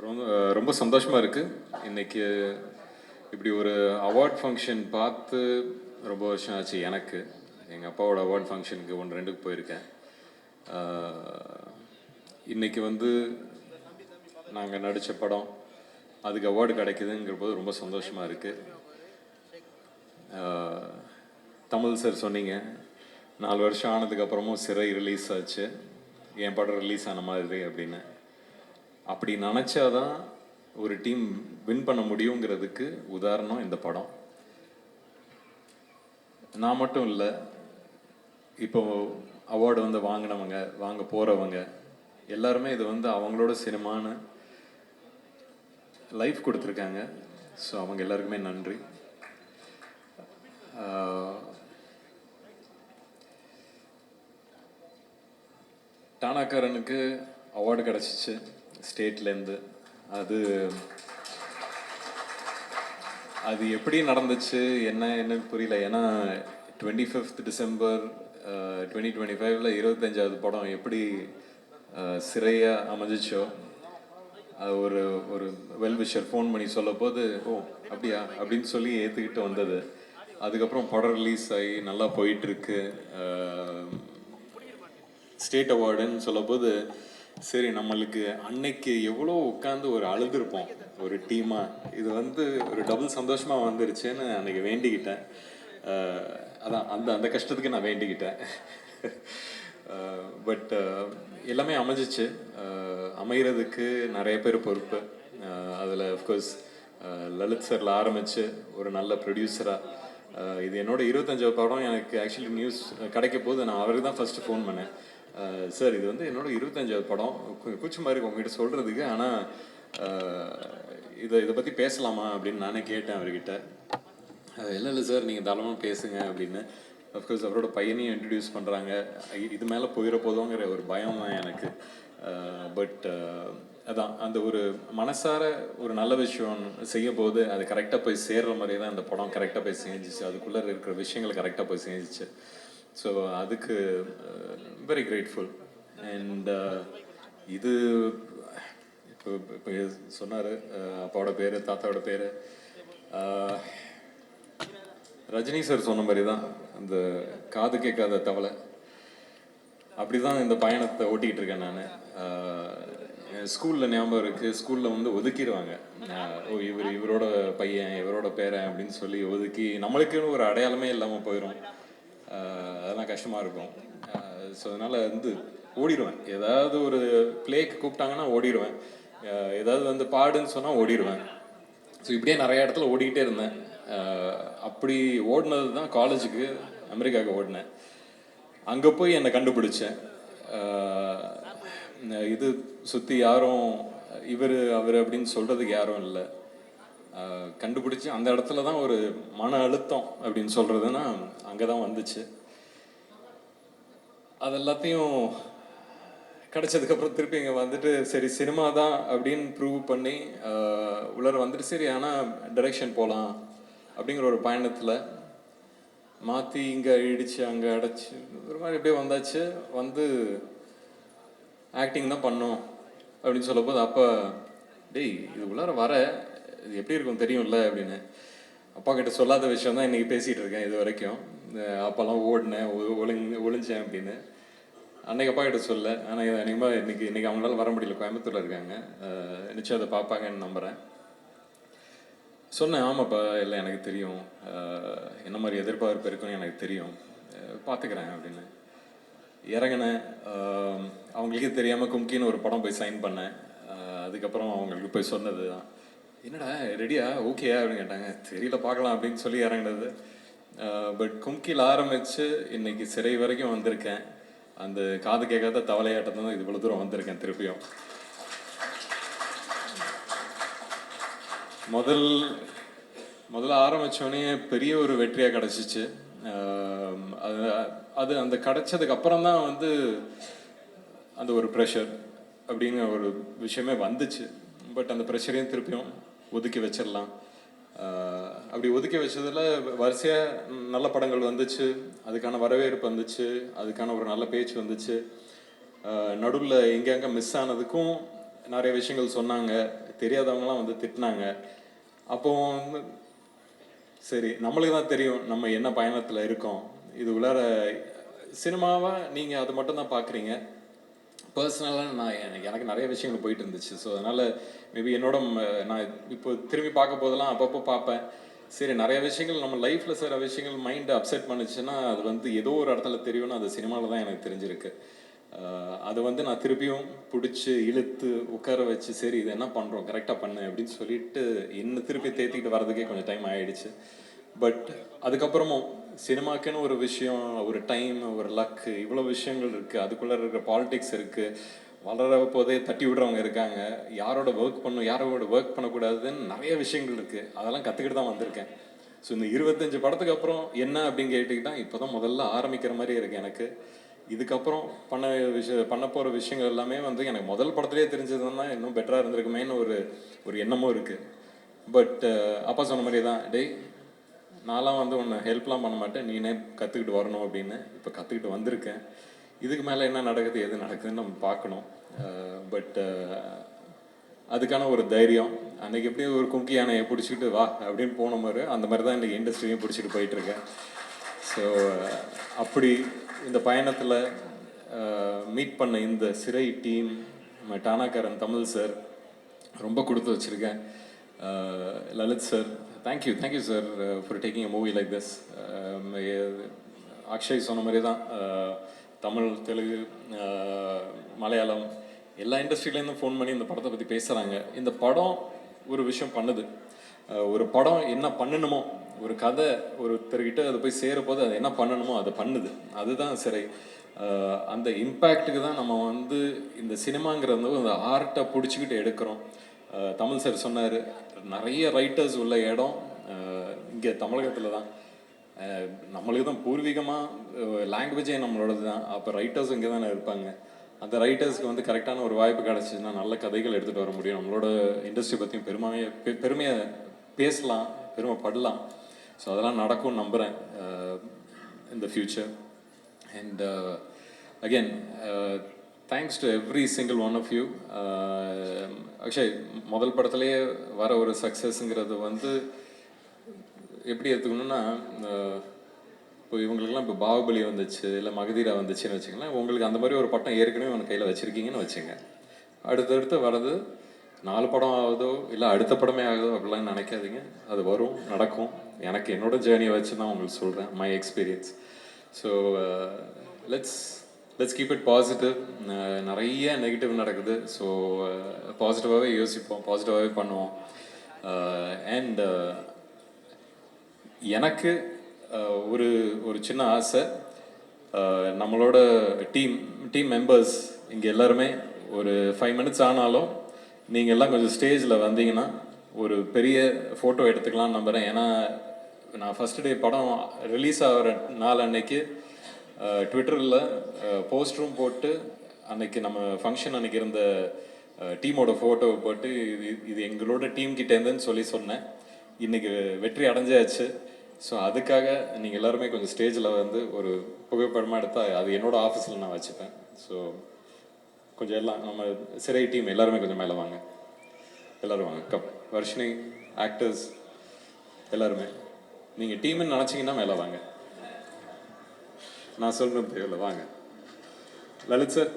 ரொம்ப ரொம்ப சந்தோஷமாக இருக்குது. இன்றைக்கி இப்படி ஒரு அவார்ட் ஃபங்க்ஷன் பார்த்து ரொம்ப வருஷம் ஆச்சு எனக்கு. எங்கள் அப்பாவோட அவார்ட் ஃபங்க்ஷனுக்கு 1-2க்கு போயிருக்கேன். இன்றைக்கி வந்து நாங்கள் நடித்த படம் அதுக்கு அவார்டு கிடைக்குதுங்கிற போது ரொம்ப சந்தோஷமாக இருக்குது. தமிழ் சார் சொன்னீங்க 4 வருஷம் ஆனதுக்கப்புறமும் சிறை ரிலீஸ் ஆச்சு, என் படம் ரிலீஸ் ஆன மாதிரி அப்படின்னு. அப்படி நினச்சாதான் ஒரு டீம் வின் பண்ண முடியுங்கிறதுக்கு உதாரணம் இந்த படம். நான் மட்டும் இல்லை, இப்போ அவார்டு வந்து வாங்கினவங்க, வாங்க போகிறவங்க எல்லாருமே இது வந்து அவங்களோட சினிமான்னு லைஃப் கொடுத்துருக்காங்க. ஸோ அவங்க எல்லாருக்குமே நன்றி. டானாக்காரனுக்கு அவார்டு கிடச்சிச்சு ஸ்டேட்லேருந்து. அது எப்படி நடந்துச்சு என்னன்னு புரியல. ஏன்னா 25th டிசம்பர் 2025 25வது படம் எப்படி சிறையாக அமைஞ்சிச்சோ, அது ஒரு வெல்விஷர் ஃபோன் பண்ணி சொல்ல போது ஓ அப்படியா அப்படின்னு சொல்லி ஏற்றுக்கிட்டு வந்தது. அதுக்கப்புறம் படம் ரிலீஸ் ஆகி நல்லா போயிட்டுருக்கு. ஸ்டேட் அவார்டுன்னு சொல்ல போது சரி, நம்மளுக்கு அன்னைக்கு எவ்வளோ உட்காந்து ஒரு அழுதுருப்போம் ஒரு டீமாக. இது வந்து ஒரு டபுள் சந்தோஷமாக வந்துருச்சுன்னு அன்றைக்கி வேண்டிக்கிட்டேன். அதான் அந்த கஷ்டத்துக்கு நான் வேண்டிக்கிட்டேன். பட் எல்லாமே அமைஞ்சிச்சு. அமைகிறதுக்கு நிறைய பேர் பொறுப்பு. அதில் அஃப்கோர்ஸ் லலித் சாரில் ஆரம்பித்து ஒரு நல்ல ப்ரொடியூசராக, இது என்னோடய 25வது படம். எனக்கு ஆக்சுவலி நியூஸ் கிடைக்க போது நான் அவருக்கு தான் ஃபஸ்ட்டு ஃபோன் பண்ணேன். சார், இது வந்து என்னோடய 25வது படம், கூச்சமாக இருக்குது உங்ககிட்ட சொல்கிறதுக்கு, ஆனால் இதை பற்றி பேசலாமா அப்படின்னு நானே கேட்டேன் அவர்கிட்ட. இல்லை சார், நீங்கள் தாராளமாக பேசுங்க அப்படின்னு. அஃப்கோர்ஸ் அவரோட பையனையும் இன்ட்ரடியூஸ் பண்ணுறாங்க. இது மேலே போயிட போதோங்கிற ஒரு பயம் தான் எனக்கு. பட் அதான், அந்த ஒரு மனசார ஒரு நல்ல விஷயம் செய்ய போது அது கரெக்டாக போய் சேர்ற மாதிரி தான் இந்த படம் கரெக்டாக போய் செஞ்சிச்சு. அதுக்குள்ளே இருக்கிற விஷயங்கள் கரெக்டாக போய் செஞ்சிச்சு. ஸோ அதுக்கு வெரி கிரேட்ஃபுல். அண்ட் இது இப்போ சொன்னார் அப்பாவோட பேர், தாத்தாவோட பேர். ரஜினி சார் சொன்ன மாதிரி தான் அந்த காது கேட்காத தவளை. அப்படி தான் இந்த பயணத்தை ஓட்டிக்கிட்டு இருக்கேன் நான். ஸ்கூலில் ஞாபகம் இருக்குது, ஸ்கூலில் வந்து ஒதுக்கிடுவாங்க. ஓ இவரோட பையன், இவரோட பேரன் அப்படின்னு சொல்லி ஒதுக்கி நம்மளுக்குன்னு ஒரு அடையாளமே இல்லாமல் போயிடும். அதெல்லாம் கஷ்டமாக இருக்கும். ஸோ அதனால் வந்து ஓடிடுவேன். ஏதாவது ஒரு பிளேக்கு கூப்பிட்டாங்கன்னா ஓடிடுவேன். ஏதாவது வந்து பாடுன்னு சொன்னால் ஓடிடுவேன். ஸோ இப்படியே நிறைய இடத்துல ஓடிக்கிட்டே இருந்தேன். அப்படி ஓடினது தான் காலேஜுக்கு அமெரிக்காவுக்கு ஓடினேன். அங்கே போய் என்னை கண்டுபிடிச்சேன். இது சுற்றி யாரும் இவர் அவர் அப்படின்னு சொல்கிறதுக்கு யாரும் இல்லை. கண்டுபிடிச்சி அந்த இடத்துல தான் ஒரு மன அழுத்தம் அப்படின்னு சொல்கிறதுன்னா அங்கே தான் வந்துச்சு. அது எல்லாத்தையும் கிடச்சதுக்கப்புறம் திருப்பி இங்கே வந்துட்டு சரி சினிமா தான் அப்படின்னு ப்ரூவ் பண்ணி உள்ளே வந்துட்டு சரி ஆனால் டைரெக்ஷன் போகலாம் அப்படிங்கிற ஒரு பயணத்தில் மாற்றி இங்கே இடித்து அங்கே அடைச்சி ஒரு மாதிரி எப்படியே வந்தாச்சு. வந்து ஆக்டிங் தான் பண்ணோம் அப்படின்னு சொல்ல போது அப்போ டேய் இது உள்ளார வர இது எப்படி இருக்கும் தெரியும்ல அப்படின்னு. அப்பா கிட்ட சொல்லாத விஷயம் தான் இன்றைக்கி பேசிகிட்டு இருக்கேன் இது வரைக்கும். அப்போல்லாம் ஓடினேன், ஒளிஞ்சேன் அப்படின்னு. அன்றைக்கி அப்பா கிட்ட சொல்ல, ஆனால் அநேகமாக இன்றைக்கி அவங்களால வர முடியல, கோயம்புத்தூரில் இருக்காங்க. நிச்சயம் அதை பார்ப்பாங்கன்னு நம்புகிறேன். சொன்னேன், ஆமாப்பா இல்லை எனக்கு தெரியும், என்ன மாதிரி எதிர்பார்ப்பு இருக்குன்னு எனக்கு தெரியும், பார்த்துக்கிறேன் அப்படின்னு. இறங்கினேன். அவங்களுக்கே தெரியாமல் கும்கின்னு ஒரு படம் போய் சைன் பண்ணேன். அதுக்கப்புறம் அவங்களுக்கு போய் சொன்னது தான், என்னடா ரெடியா ஓகேயா அப்படின்னு கேட்டாங்க. தெரியல பார்க்கலாம் அப்படின்னு சொல்லி இறங்கினது. பட் கும்கியில் ஆரம்பித்து இன்றைக்கி சிறை வரைக்கும் வந்திருக்கேன். அந்த காது கேட்காத தவளையாட்டத்தை தான் இது இவ்வளோ தூரம் வந்திருக்கேன். திருப்பியும் முதல்ல ஆரம்பித்தோடனே பெரிய ஒரு வெற்றியாக கிடச்சிச்சு. அது அந்த கிடச்சதுக்கு அப்புறம் தான் வந்து அந்த ஒரு ப்ரெஷர் அப்படிங்கிற ஒரு விஷயமே வந்துச்சு. பட் அந்த ப்ரெஷரையும் திருப்பியும் ஒதுக்கி வச்சிடலாம். அப்படி ஒதுக்கி வச்சதில் வரிசையாக நல்ல படங்கள் வந்துச்சு, அதுக்கான வரவேற்பு வந்துச்சு, அதுக்கான ஒரு நல்ல பேச்சு வந்துச்சு. நடுவில் எங்கெங்கே மிஸ் ஆனதுக்கும் நிறைய விஷயங்கள் சொன்னாங்க, தெரியாதவங்களாம் வந்து திட்டினாங்க. அப்போ வந்து சரி நம்மளுக்கு தான் தெரியும் நம்ம என்ன பயணத்தில் இருக்கோம். இது உள்ளார சினிமாவா நீங்கள் அது மட்டும் தான் பார்க்குறீங்க. பர்சனலாக நான் எனக்கு நிறைய விஷயங்கள் போயிட்டு இருந்துச்சு. ஸோ அதனால் மேபி என்னோட நான் இப்போ திரும்பி பார்க்க போதெல்லாம் அப்பப்போ பார்ப்பேன். சரி நிறைய விஷயங்கள் நம்ம லைஃப்பில் சில விஷயங்கள் மைண்டை அப்செட் பண்ணுச்சுன்னா அது வந்து ஏதோ ஒரு இடத்துல தெரியும்னு அது சினிமாவில் தான் எனக்கு தெரிஞ்சிருக்கு. அதை வந்து நான் திருப்பியும் பிடிச்சி இழுத்து உட்கார வச்சு சரி இது என்ன பண்ணுறோம் கரெக்டாக பண்ணு அப்படின்னு சொல்லிட்டு என்ன திருப்பி தேத்திக்கிட்டு வர்றதுக்கே கொஞ்சம் டைம் ஆகிடுச்சு. பட் அதுக்கப்புறமும் சினிமாக்குன்னு ஒரு விஷயம், ஒரு டைம், ஒரு லக்கு, இவ்வளோ விஷயங்கள் இருக்குது. அதுக்குள்ளே இருக்கிற பாலிடிக்ஸ் இருக்குது. வளர போதே தட்டி விடுறவங்க இருக்காங்க. யாரோட ஒர்க் பண்ணணும், யாரோட ஒர்க் பண்ணக்கூடாதுன்னு நிறைய விஷயங்கள் இருக்குது. அதெல்லாம் கற்றுக்கிட்டு தான் வந்திருக்கேன். ஸோ இந்த 25 படத்துக்கு அப்புறம் என்ன அப்படின்னு கேட்டுக்கிட்டால் இப்போ தான் முதல்ல ஆரம்பிக்கிற மாதிரி இருக்குது எனக்கு. இதுக்கப்புறம் பண்ண போகிற விஷயங்கள் எல்லாமே வந்து எனக்கு முதல் படத்துலேயே தெரிஞ்சதுன்னா இன்னும் பெட்டராக இருந்திருக்குமேன்னு ஒரு எண்ணமும் இருக்குது. பட் அப்பா சொன்ன மாதிரி தான், டேய் நான்லாம் வந்து உன்னை ஹெல்ப்லாம் பண்ண மாட்டேன், நீனே கற்றுக்கிட்டு வரணும் அப்படின்னு. இப்போ கற்றுக்கிட்டு வந்திருக்கேன். இதுக்கு மேலே என்ன நடக்குது எது நடக்குதுன்னு நம்ம பார்க்கணும். பட் அதுக்கான ஒரு தைரியம் அன்றைக்கி எப்படியும் ஒரு கும்கி யானையை பிடிச்சிக்கிட்டு வா அப்படின்னு போன மாதிரி அந்த மாதிரி தான் இன்றைக்கி இண்டஸ்ட்ரியும் பிடிச்சிட்டு போயிட்டுருக்கேன். ஸோ அப்படி இந்த பயணத்தில் மீட் பண்ண இந்த சிறை டீம், டானாக்காரன் தமிழ் சார் ரொம்ப கொடுத்து வச்சுருக்கேன். Lalit sir, thank you sir for taking a movie like this. Akshay சொன்ன மாதிரி தான் தமிழ், தெலுங்கு, மலையாளம் எல்லா இண்டஸ்ட்ரியிலேருந்தும் ஃபோன் பண்ணி இந்த படத்தை பற்றி பேசுகிறாங்க. இந்த படம் ஒரு விஷயம் பண்ணுது. ஒரு படம் என்ன பண்ணணுமோ, ஒரு கதை ஒருத்தர்கிட்ட அது போய் சேரப்போது அது என்ன பண்ணணுமோ அதை பண்ணுது. அதுதான் சிறை. அந்த இம்பேக்டுக்கு தான் நம்ம வந்து இந்த சினிமாங்கிறது அந்த ஆர்ட்டை பிடிச்சிக்கிட்டு எடுக்கிறோம். தமிழ் சார் சொன்னார், நிறைய ரைட்டர்ஸ் உள்ள இடம் இங்கே தமிழகத்தில் தான். நம்மளுக்கு தான் பூர்வீகமாக லாங்குவேஜே நம்மளோடது தான். அப்போ ரைட்டர்ஸ் இங்கே தானே இருப்பாங்க. அந்த ரைட்டர்ஸ்க்கு வந்து கரெக்டான ஒரு வாய்ப்பு கிடச்சிதுன்னா நல்ல கதைகள் எடுத்துகிட்டு வர முடியும். நம்மளோட இண்டஸ்ட்ரி பற்றியும் பெருமையாக பேசலாம், பெருமைப்படலாம். ஸோ அதெல்லாம் நடக்கும்னு நம்புகிறேன் in the future. And again thanks to every single one of you. Akshay, முதல் படத்துலேயே வர ஒரு சக்ஸஸ்ங்கிறது வந்து எப்படி எடுத்துக்கணுன்னா, இப்போ இவங்களுக்குலாம் இப்போ பாகுபலி வந்துச்சு, இல்லை மகதீரா வந்துச்சுன்னு வச்சுக்கலாம். உங்களுக்கு அந்த மாதிரி ஒரு பட்டம் ஏற்கனவே உங்கள் கையில் வச்சுருக்கீங்கன்னு வச்சுங்க. அடுத்தடுத்து வர்றது 4 படம் ஆகுதோ இல்லை அடுத்த படமே ஆகுதோ அப்படிலாம் நினைக்காதீங்க. அது வரும், நடக்கும். எனக்கு என்னோட ஜேர்னியை வச்சு தான் உங்களுக்கு சொல்கிறேன், my experience. So let's keep it positive. நிறைய நெகட்டிவ் நடக்குது. ஸோ பாசிட்டிவாகவே யோசிப்போம், பாசிட்டிவாகவே பண்ணுவோம். அண்ட் எனக்கு ஒரு ஒரு சின்ன ஆசை, நம்மளோட டீம் மெம்பர்ஸ் இங்கே எல்லாருமே ஒரு 5 மினிட்ஸ் ஆனாலும் நீங்கள் எல்லாம் கொஞ்சம் ஸ்டேஜில் வந்தீங்கன்னா ஒரு பெரிய ஃபோட்டோ எடுத்துக்கலாம்னு நம்புகிறேன். ஏன்னா நான் ஃபஸ்ட் டே படம் ரிலீஸ் ஆகிற நாள் அன்னைக்கு ட்விட்டரில் போஸ்டரும் போட்டு அன்னைக்கு நம்ம ஃபங்க்ஷன் அன்னைக்கு இருந்த டீமோட ஃபோட்டோவை போட்டு இது எங்களோட டீம் கிட்டேருந்துன்னு சொன்னேன். இன்றைக்கி வெற்றி அடைஞ்சாச்சு. ஸோ அதுக்காக நீங்கள் எல்லாருமே கொஞ்சம் ஸ்டேஜில் வந்து ஒரு புகைப்படமாக எடுத்தால் அது என்னோடய ஆஃபீஸில் நான் வச்சுப்பேன். ஸோ கொஞ்சம் எல்லாம் நம்ம சிறை டீம் எல்லாருமே கொஞ்சம் மேலே வாங்க, எல்லோரும் வாங்க. வர்ஷினி, ஆக்டர்ஸ் எல்லாருமே நீங்கள் டீம்னு நினச்சிங்கன்னா மேலே வாங்க. நான் சொல்லணும் தேவையில்லை, வாங்க. லலித் சார்.